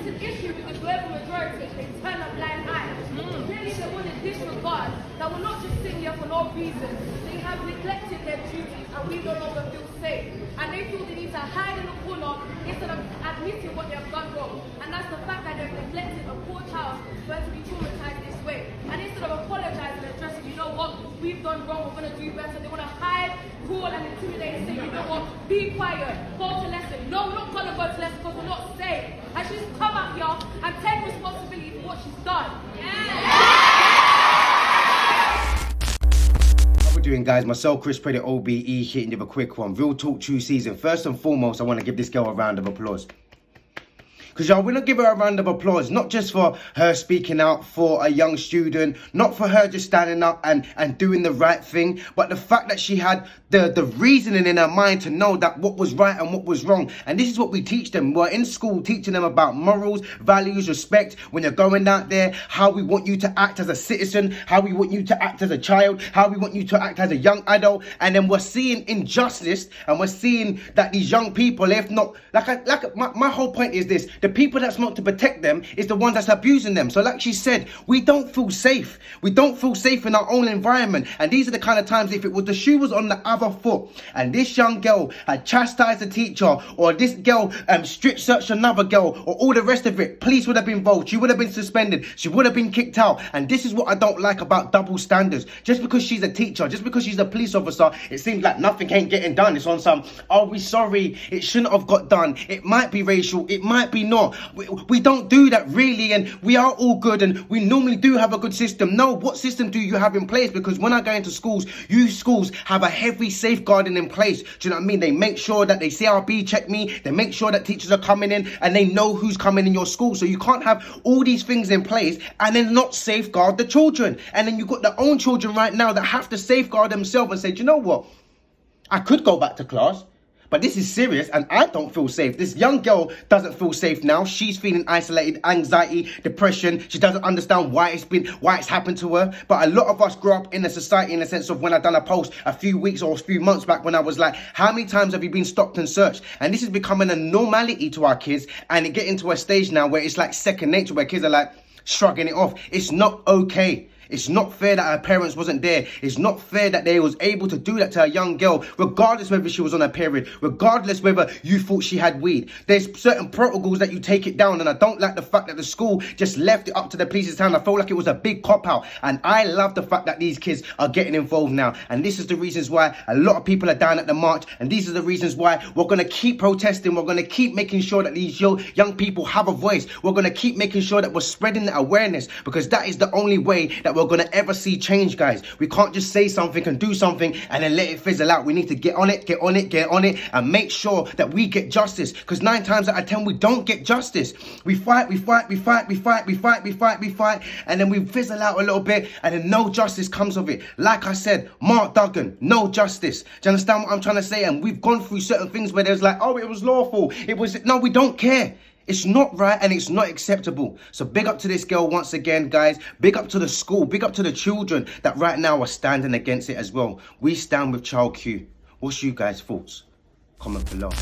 it's an issue because we're the majority. They turn a blind eye. Clearly they want to disregard that we're not just sitting here for no reason. They have neglected their duties and we no longer feel safe. And they feel they need to hide in the corner instead of admitting what they have done wrong. And that's the fact that they've neglected a poor child for her to be traumatized this way. And instead of apologizing and addressing, you know what, we've done wrong, we're going to do better. They want to hide, cruel and intimidate and say, you know what, be quiet, go to lesson. No, we're not going to go to lesson because we're not safe. And she's come up here and take responsibility for what she's done. What we're doing, guys, myself, Chris Credit, OBE, hitting you with a quick one. Real Talk True Season. First and foremost, I want to give this girl a round of applause. Because y'all, we're going to give her a round of applause, not just for her speaking out for a young student, not for her just standing up and doing the right thing, but the fact that she had the reasoning in her mind to know that what was right and what was wrong. And this is what we teach them. We're in school teaching them about morals, values, respect, when you're going out there, how we want you to act as a citizen, how we want you to act as a child, how we want you to act as a young adult. And then we're seeing injustice and we're seeing that these young people, if not, my whole point is this. The people that's not to protect them is the ones that's abusing them. So like she said, we don't feel safe. We don't feel safe in our own environment. And these are the kind of times, if it was the shoe was on the other foot and this young girl had chastised a teacher, or this girl strip searched another girl, or all the rest of it, police would have been involved. She would have been suspended. She would have been kicked out. And this is what I don't like about double standards. Just because she's a teacher, just because she's a police officer, it seems like nothing ain't getting done. It's on some, are we sorry? It shouldn't have got done. It might be racial. It might be not. We don't do that really, and we are all good, and we normally do have a good system. No, what system do you have in place? Because when I go into schools, you schools have a heavy safeguarding in place. Do you know what I mean? They make sure that they CRB check me, they make sure that teachers are coming in and they know who's coming in your school. So you can't have all these things in place and then not safeguard the children. And then you've got their own children right now that have to safeguard themselves and say, do you know what? I could go back to class, but this is serious and I don't feel safe. This young girl doesn't feel safe now. She's feeling isolated, anxiety, depression. She doesn't understand why it's happened to her. But a lot of us grew up in a society in the sense of, when I done a post a few weeks or a few months back, when I was like, how many times have you been stopped and searched? And this is becoming a normality to our kids, and it getting to a stage now where it's like second nature, where kids are like shrugging it off. It's not okay. It's not fair that her parents wasn't there. It's not fair that they was able to do that to a young girl, regardless whether she was on her period, regardless whether you thought she had weed. There's certain protocols that you take it down, and I don't like the fact that the school just left it up to the police's hand. I felt like it was a big cop-out, and I love the fact that these kids are getting involved now. And this is the reasons why a lot of people are down at the march, and these are the reasons why we're going to keep protesting. We're going to keep making sure that these young people have a voice. We're going to keep making sure that we're spreading the awareness, because that is the only way that we're going to ever see change, guys. We can't just say something and do something and then let it fizzle out. We need to get on it, and make sure that we get justice, because 9 times out of 10 we don't get justice. We fight, and then we fizzle out a little bit, and then no justice comes of it. Like I said, Mark Duggan, no justice. Do you understand what I'm trying to say? And we've gone through certain things where there's like, oh, it was lawful. No, we don't care. It's not right and it's not acceptable. So big up to this girl once again, guys. Big up to the school. Big up to the children that right now are standing against it as well. We stand with Child Q. What's you guys' thoughts? Comment below.